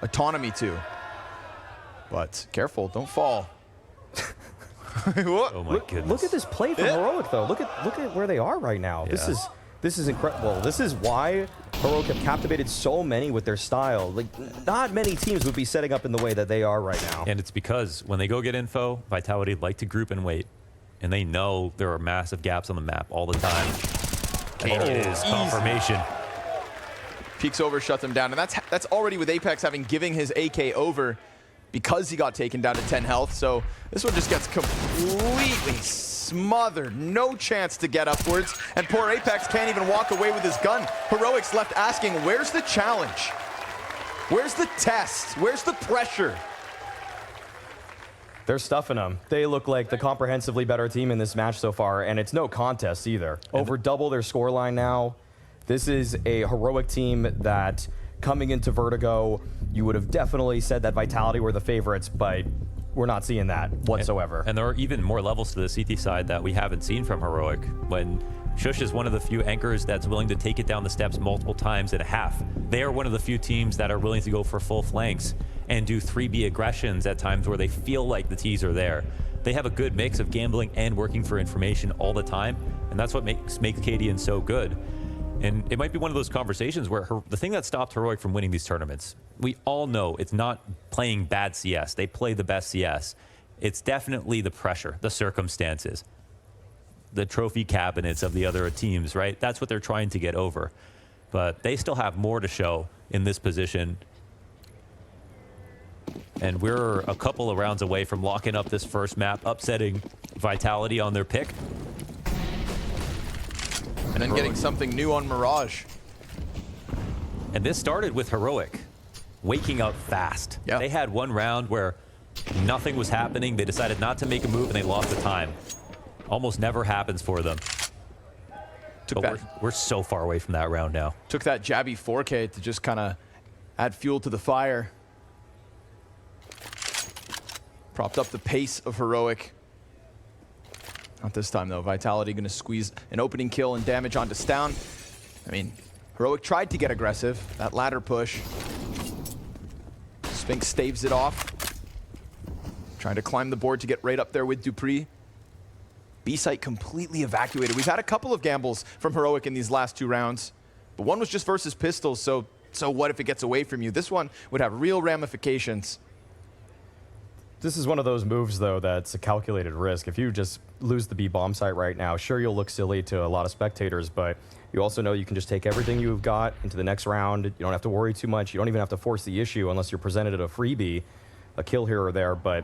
autonomy to. But careful, don't fall. Oh my goodness. Look at this play from Heroic though. Look at where they are right now. Yeah. This is incredible. This is why Heroic have captivated so many with their style. Like, not many teams would be setting up in the way that they are right now. And it's because when they go get info, Vitality like to group and wait. And they know there are massive gaps on the map all the time. And it is confirmation. Peeks over, shuts him down. And that's already with Apex having giving his AK over because he got taken down to 10 health. So this one just gets completely smothered. No chance to get upwards. And poor Apex can't even walk away with his gun. Heroic's left asking, where's the challenge? Where's the test? Where's the pressure? They're stuffing them. They look like the comprehensively better team in this match so far, and it's no contest either. Over double their scoreline now. This is a Heroic team that, coming into Vertigo, you would have definitely said that Vitality were the favorites, but we're not seeing that whatsoever. And there are even more levels to the CT side that we haven't seen from Heroic. When Shush is one of the few anchors that's willing to take it down the steps multiple times and a half. They are one of the few teams that are willing to go for full flanks and do 3B aggressions at times where they feel like the T's are there. They have a good mix of gambling and working for information all the time, and that's what makes Cadian so good. And it might be one of those conversations where the thing that stopped Heroic from winning these tournaments, we all know it's not playing bad CS. They play the best CS. It's definitely the pressure, the circumstances. the trophy cabinets of the other teams, right? That's what they're trying to get over. But they still have more to show in this position. And we're a couple of rounds away from locking up this first map, upsetting Vitality on their pick. And then getting something new on Mirage. And this started with Heroic waking up fast. Yeah. They had one round where nothing was happening. They decided not to make a move and they lost the time. Almost never happens for them. But we're so far away from that round now. Took that jabby 4K to just kind of add fuel to the fire. Propped up the pace of Heroic. Not this time, though. Vitality going to squeeze an opening kill and damage onto Stown. I mean, Heroic tried to get aggressive. That ladder push. Spinks staves it off. Trying to climb the board to get right up there with Dupree. B-site completely evacuated. We've had a couple of gambles from Heroic in these last 2 rounds, but one was just versus pistols, so what if it gets away from you? This one would have real ramifications. This is one of those moves, though, that's a calculated risk. If you just lose the B bomb site right now, sure, you'll look silly to a lot of spectators, but you also know you can just take everything you've got into the next round. You don't have to worry too much. You don't even have to force the issue unless you're presented a freebie, a kill here or there. But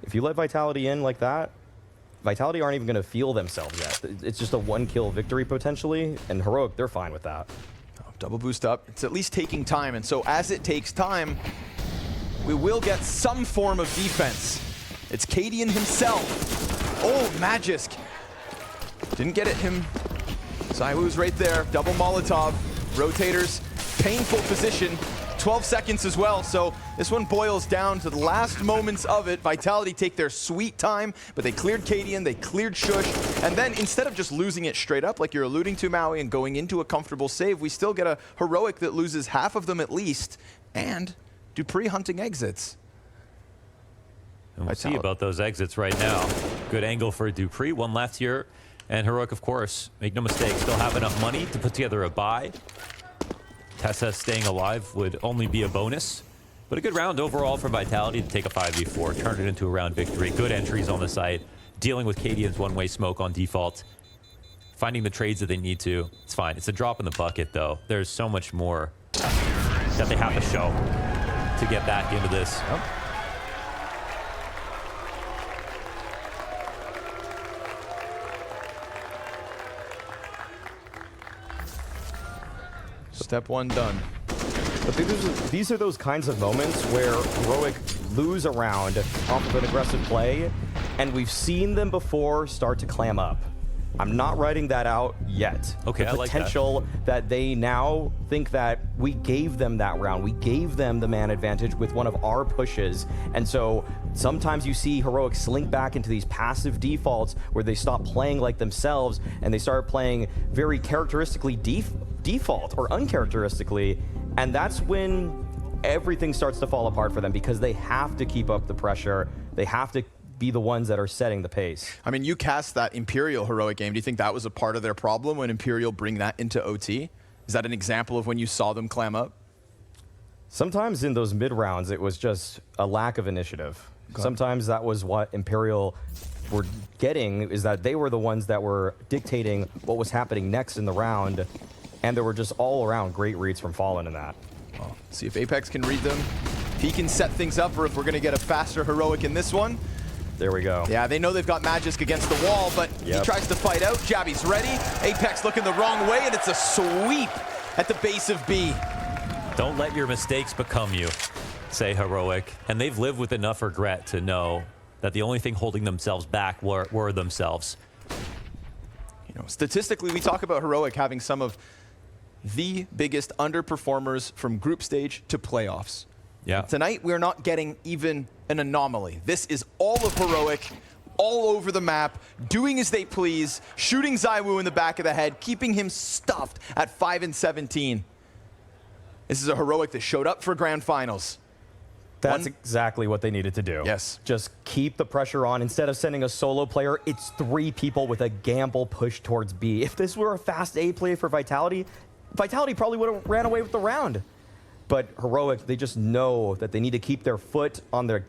if you let Vitality in like that, Vitality aren't even going to feel themselves yet. It's just a 1-kill victory, potentially, and Heroic, they're fine with that. Oh, double boost up. It's at least taking time, and so as it takes time, we will get some form of defense. It's Cadian himself. Oh, Magisk. Didn't get it him. Zywoo's right there. Double Molotov. Rotators. Painful position. 12 seconds as well, so this one boils down to the last moments of it. Vitality take their sweet time, but they cleared Cadian, they cleared Shush, and then instead of just losing it straight up like you're alluding to, Maui, and going into a comfortable save, we still get a Heroic that loses half of them at least, and Dupree hunting exits. And we'll see about those exits right now. Good angle for Dupree, one left here, and Heroic, of course, make no mistake, still have enough money to put together a buy. Tessa staying alive would only be a bonus, but a good round overall for Vitality to take a 5v4, turn it into a round victory. Good entries on the site, dealing with Cadian's one-way smoke on default, finding the trades that they need to. It's fine. It's a drop in the bucket, though. There's so much more that they have to show to get back into this. Yep. Step 1 done. But these are those kinds of moments where Heroic lose a round off of an aggressive play, and we've seen them before start to clam up. I'm not writing that out yet. Okay, the I like potential that they now think that we gave them that round. We gave them the man advantage with one of our pushes. And so sometimes you see Heroic slink back into these passive defaults where they stop playing like themselves and they start playing very characteristically default or uncharacteristically. And that's when everything starts to fall apart for them because they have to keep up the pressure. They have to be the ones that are setting the pace. I mean, you cast that Imperial Heroic game. Do you think that was a part of their problem when Imperial bring that into OT? Is that an example of when you saw them clam up? Sometimes in those mid rounds, it was just a lack of initiative. Sometimes that was what Imperial were getting, is that they were the ones that were dictating what was happening next in the round. And there were just all around great reads from Fallen in that. Well, see if Apex can read them. If he can set things up, or if we're going to get a faster Heroic in this one. There we go. Yeah, they know they've got Magisk against the wall, but he tries to fight out. Jabby's ready. Apex looking the wrong way, and it's a sweep at the base of B. Don't let your mistakes become you, say Heroic. And they've lived with enough regret to know that the only thing holding themselves back were themselves. You know, statistically, we talk about Heroic having some of the biggest underperformers from group stage to playoffs. Yeah. Tonight, we're not getting even an anomaly. This is all of Heroic, all over the map, doing as they please, shooting Zywoo in the back of the head, keeping him stuffed at 5 and 17. This is a Heroic that showed up for grand finals. That's exactly what they needed to do. Yes. Just keep the pressure on. Instead of sending a solo player, it's 3 people with a gamble push towards B. If this were a fast A play for Vitality, Vitality probably would have ran away with the round. But Heroic, they just know that they need to keep their foot on their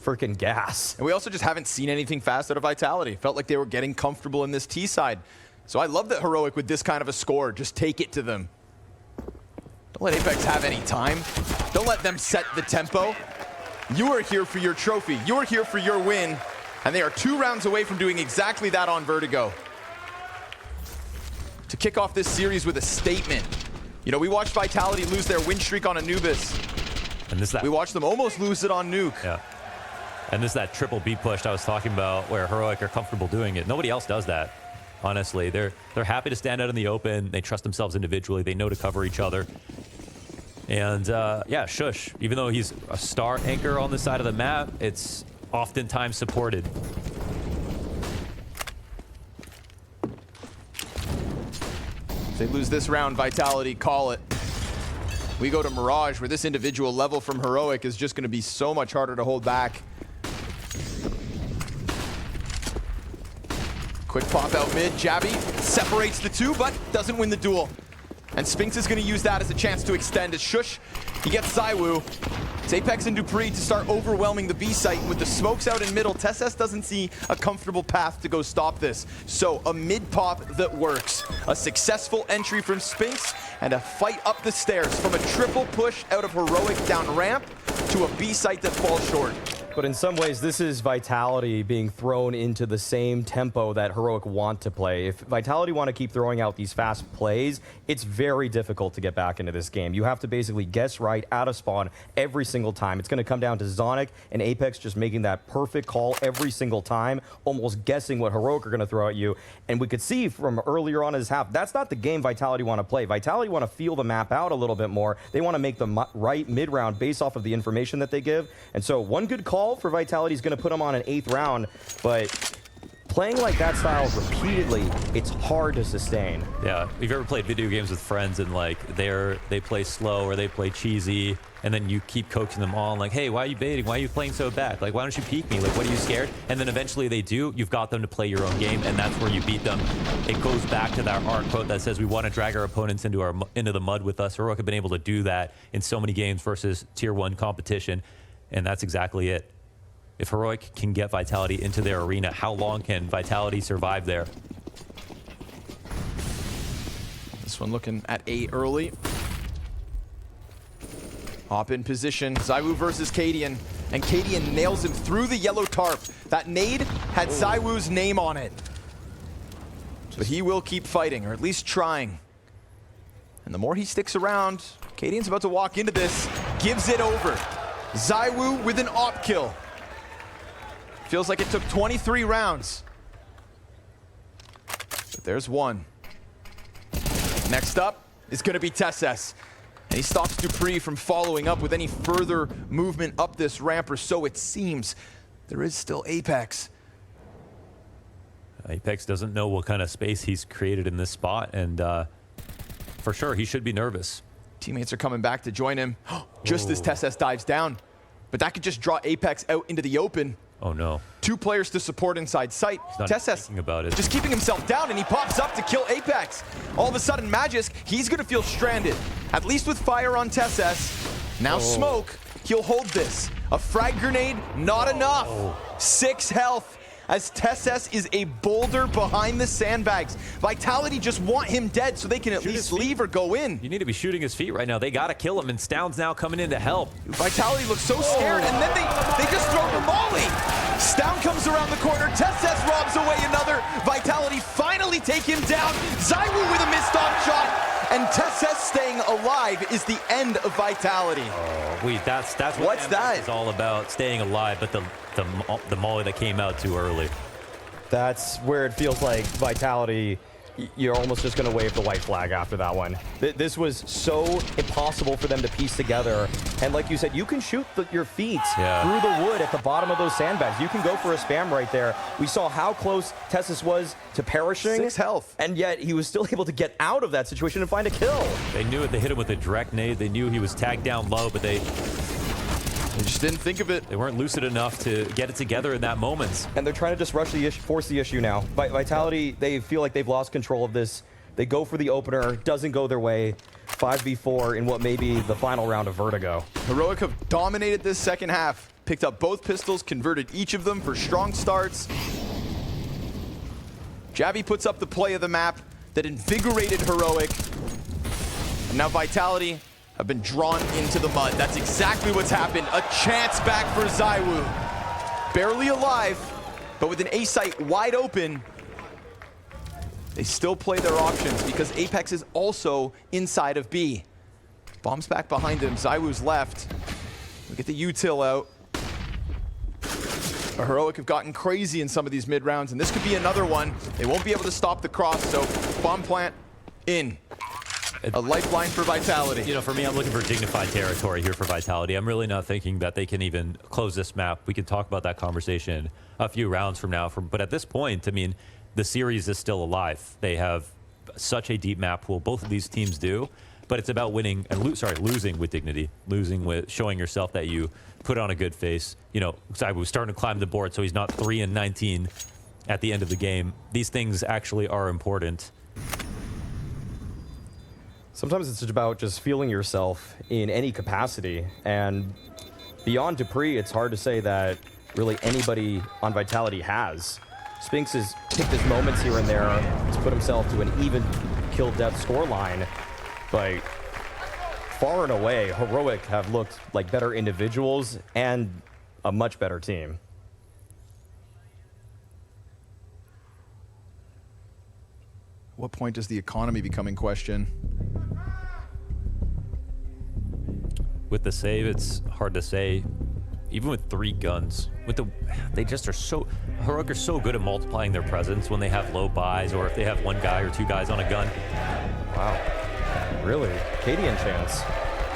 freaking gas. And we also just haven't seen anything fast out of Vitality. Felt like they were getting comfortable in this T side. So I love that Heroic with this kind of a score, just take it to them. Don't let Apex have any time. Don't let them set the tempo. You are here for your trophy. You are here for your win. And they are 2 rounds away from doing exactly that on Vertigo. To kick off this series with a statement. You know, we watched Vitality lose their win streak on Anubis. And We watched them almost lose it on Nuke. Yeah. And this is that triple B push I was talking about where Heroic are comfortable doing it. Nobody else does that, honestly. They're happy to stand out in the open. They trust themselves individually. They know to cover each other. And yeah, Shush, even though he's a star anchor on the side of the map, it's oftentimes supported. If they lose this round, Vitality, call it. We go to Mirage, where this individual level from Heroic is just going to be so much harder to hold back. Quick pop out mid, Jabby separates the 2, but doesn't win the duel. And Spinks is going to use that as a chance to extend. As Shush, he gets Zywoo. It's Apex and Dupree to start overwhelming the B site. And with the smokes out in middle, TeSeS doesn't see a comfortable path to go stop this. So a mid pop that works. A successful entry from Spinks and a fight up the stairs from a triple push out of Heroic down ramp to a B site that falls short. But in some ways, this is Vitality being thrown into the same tempo that Heroic want to play. If Vitality want to keep throwing out these fast plays, it's very difficult to get back into this game. You have to basically guess right out of spawn every single time. It's going to come down to Zonic and Apex just making that perfect call every single time, almost guessing what Heroic are going to throw at you. And we could see from earlier on in this half, that's not the game Vitality want to play. Vitality want to feel the map out a little bit more. They want to make the right mid-round based off of the information that they give. And so one good call for Vitality is going to put them on an 8th round, but playing like that style repeatedly, it's hard to sustain. Yeah, if you've ever played video games with friends and like they play slow or they play cheesy, and then you keep coaxing them on like, hey, why are you baiting? Why are you playing so back? Like, why don't you peek me? Like, what are you scared? And then eventually they do. You've got them to play your own game, and that's where you beat them. It goes back to that art quote that says we want to drag our opponents into the mud with us. Heroic have been able to do that in so many games versus tier 1 competition, and that's exactly it. If Heroic can get Vitality into their arena, how long can Vitality survive there? This one looking at A early. Hop in position, Zywoo versus Cadian, and Cadian nails him through the yellow tarp. That nade had Zywoo's name on it. But he will keep fighting, or at least trying. And the more he sticks around, Cadian's about to walk into this, gives it over. Zywoo with an op kill. Feels like it took 23 rounds. But there's one. Next up is going to be TeSeS. And he stops Dupree from following up with any further movement up this ramp, or so it seems. There is still Apex. Apex doesn't know what kind of space he's created in this spot, and for sure, he should be nervous. Teammates are coming back to join him just as TeSeS dives down. But that could just draw Apex out into the open. Oh no. 2 players to support inside sight. TeSeS about it. Just keeping himself down, and he pops up to kill Apex. All of a sudden, Magisk, he's going to feel stranded. At least with fire on TeSeS. Now smoke, he'll hold this. A frag grenade, not enough. 6 health. As TeSeS is a boulder behind the sandbags. Vitality just want him dead so they can at least leave or go in. You need to be shooting his feet right now. They got to kill him, and Stound's now coming in to help. Vitality looks so scared, and then they just throw the molly. Stound comes around the corner. TeSeS robs away another. Vitality finally take him down. Zywoo with a missed off shot. And TeSeS staying alive is the end of Vitality. Oh, wait, that's what it's all about, staying alive, but the molly that came out too early. That's where it feels like Vitality, you're almost just going to wave the white flag after that one. This was so impossible for them to piece together. And like you said, you can shoot your feet through the wood at the bottom of those sandbags. You can go for a spam right there. We saw how close TeSeS was to perishing. 6 health. And yet he was still able to get out of that situation and find a kill. They knew it. They hit him with a direct nade. They knew he was tagged down low, but they just didn't think of it. They weren't lucid enough to get it together in that moment. And they're trying to just rush the issue, force the issue now. Vitality, they feel like they've lost control of this. They go for the opener, doesn't go their way. 5v4 in what may be the final round of Vertigo. Heroic have dominated this second half. picked up both pistols, converted each of them for strong starts. Javi puts up the play of the map that invigorated Heroic. And now Vitality have been drawn into the mud. That's exactly what's happened. A chance back for ZywOo. Barely alive, but with an A site wide open, they still play their options because Apex is also inside of B. Bombs back behind him, ZywOo's left. Look at the util out. But Heroic have gotten crazy in some of these mid rounds, and this could be another one. They won't be able to stop the cross, so bomb plant in. A lifeline for Vitality. You know, for me, I'm looking for dignified territory here for Vitality. I'm really not thinking that they can even close this map. We can talk about that conversation a few rounds from now. But at this point, I mean, the series is still alive. They have such a deep map pool. Both of these teams do. But it's about winning and losing with dignity, losing with showing yourself that you put on a good face. You know, ZywOo was starting to climb the board, so he's not 3-19 at the end of the game. These things actually are important. Sometimes it's about just feeling yourself in any capacity. And beyond Dupree, it's hard to say that really anybody on Vitality has. Spinks has picked his moments here and there to put himself to an even kill death scoreline. But far and away, Heroic have looked like better individuals and a much better team. At what point does the economy become in question? With the save, it's hard to say. Even with 3 guns, they just are so, Heroic are so good at multiplying their presence when they have low buys or if they have 1 guy or 2 guys on a gun. Wow. Really? Cadian chance.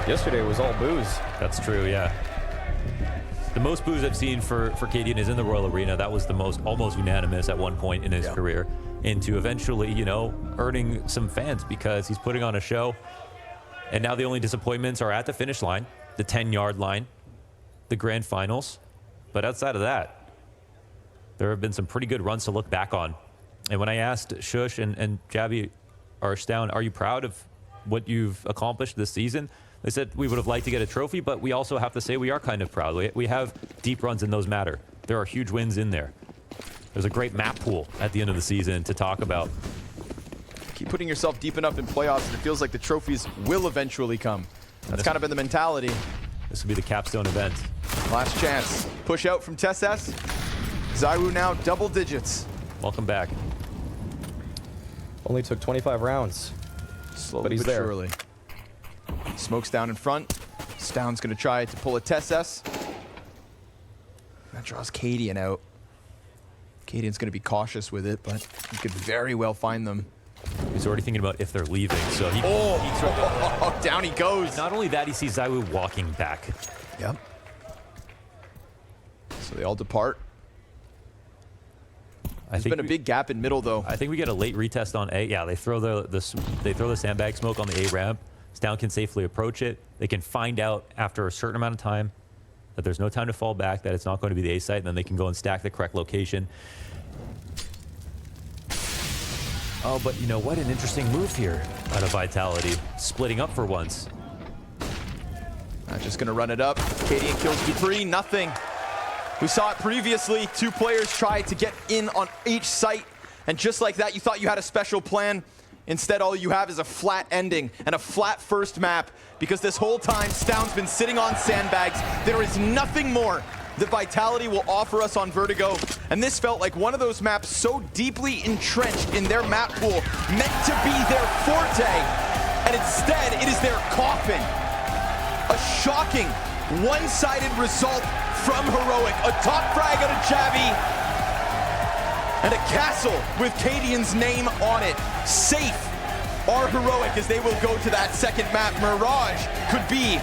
Yesterday was all booze. That's true, yeah. The most booze I've seen for Cadian is in the Royal Arena. That was the most, almost unanimous at one point in his career. Into eventually, you know, earning some fans because he's putting on a show. And now the only disappointments are at the finish line, the 10-yard line, the grand finals. But outside of that, there have been some pretty good runs to look back on. And when I asked Shush and Javi Arstown, are you proud of what you've accomplished this season? They said we would have liked to get a trophy, but we also have to say we are kind of proud. We have deep runs and those matter. There are huge wins in there. There's a great map pool at the end of the season to talk about. Keep putting yourself deep enough in playoffs and it feels like the trophies will eventually come. That's kind of been the mentality. This will be the capstone event. Last chance. Push out from TesS. ZywOo now double digits. Welcome back. Only took 25 rounds. Slowly but he's but there. surely. Smoke's down in front. Stown's going to try to pull a TesS. That draws Cadian out. Cadian's going to be cautious with it, but he could very well find them. He's already thinking about if they're leaving, so he... Down he goes. Not only that, he sees ZywOo walking back. Yep. So they all depart. There's been a big gap in middle, though. I think we get a late retest on A. Yeah, they throw the sandbag smoke on the A ramp. Stown can safely approach it. They can find out after a certain amount of time that there's no time to fall back, that it's not going to be the A site, and then they can go and stack the correct location. Oh, but you know what? An interesting move here out of Vitality. Splitting up for once. Not just gonna run it up. Cadian kills Dupree, nothing. We saw it previously. 2 players tried to get in on each site, and just like that, you thought you had a special plan. Instead, all you have is a flat ending and a flat first map, because this whole time, Stown's been sitting on sandbags. There is nothing more that Vitality will offer us on Vertigo, and this felt like one of those maps so deeply entrenched in their map pool, meant to be their forte, and instead, it is their coffin. A shocking, one-sided result from Heroic. A top frag out of Javi, and a castle with Cadian's name on it. Safe are Heroic as they will go to that second map. Mirage could be